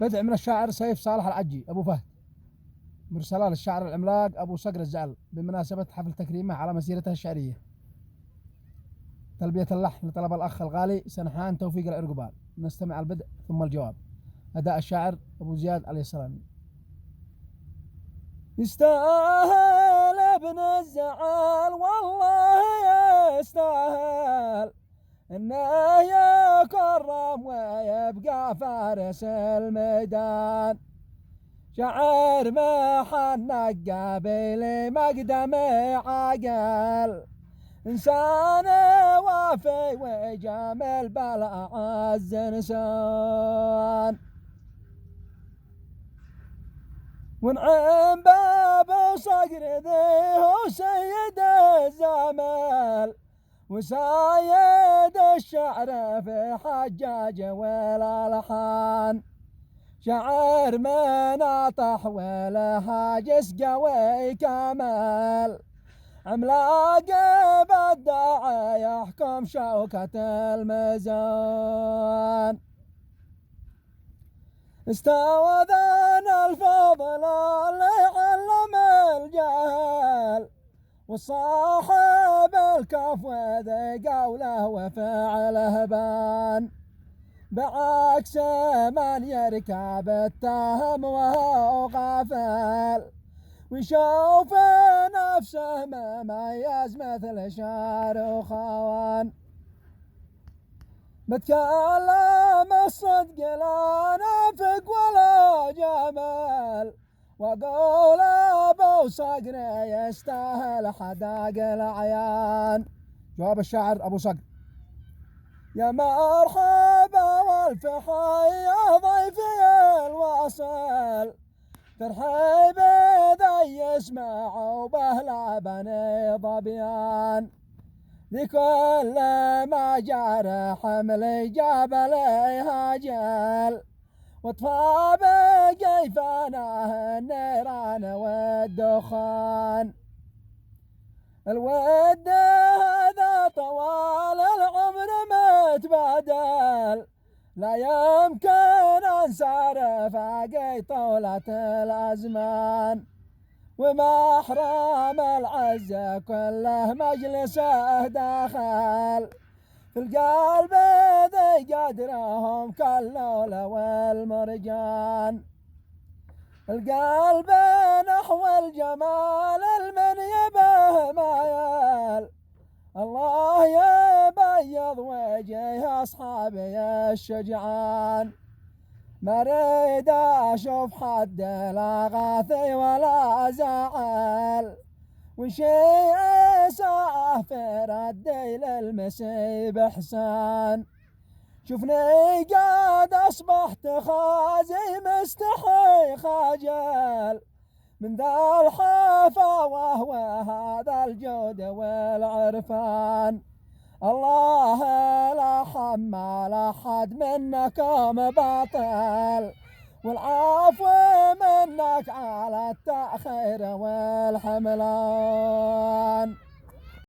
بدء من الشاعر سيف صالح العجي أبو فهد، مرسلة للشاعر العملاق أبو صقر الزعل بمناسبة حفل تكريمه على مسيرته الشعرية. تلبية اللحن لطلب الأخ الغالي سنحان توفيق العرقبال. نستمع البدء ثم الجواب. أداء الشاعر أبو زياد عليه السلام. يستاهل ابن الزعل والله يستاهل إنه يكرم ويبقى فارس الميدان. شعر محنق قبيل مقدم عقل، إنسان وافي وجميل بالأعز إنسان. ونعم باب صقر ذي هو سيد الزمل وسايد الشعر في حجاج والألحان. شعر من أطح والهاجس قوي كامل، عملاق بالداعي يحكم شوكة الميزان. استوذن الفضل اللي علم الجهل، وصاحب الكفو ذي قوله وفعله بان. بعكس من يركب التهم وهو غافل، ويشوف نفسه مميز مثل شاروخان. بتكلم الصدق لا نافق ولا جمال، وقول ابو صقر يستاهل حداق العيان. جواب الشاعر ابو صقر. يا مرحبا والفحية ضيفي الواصل، ترحيب ذا يسمعوا به بني ظبيان. لكل ما جار حمل جاب ليها جل، وطفى بجيفانه النيران والدخان. الود هذا طوال العمر متبادل، لا يمكن أن صار فاقي طولة الأزمان. ومحرم العزة كله مجلسه داخل، في القلب ذي قدرهم كاللؤلؤ والمرجان. القلب نحو الجمال المن يبه مايل، الله يبيض وجه أصحابي الشجعان. ما اريد اشوف حد لا غاثي ولا زعل، وشيء ساعة في ردي للمسيب احسان. شوفني قد اصبحت خازي مستحي خجل، من ذا الحفا وهو هذا الجود والعرفان. الله لا حمال أحد منكم باطل، والعفو منك على التأخير والحملان.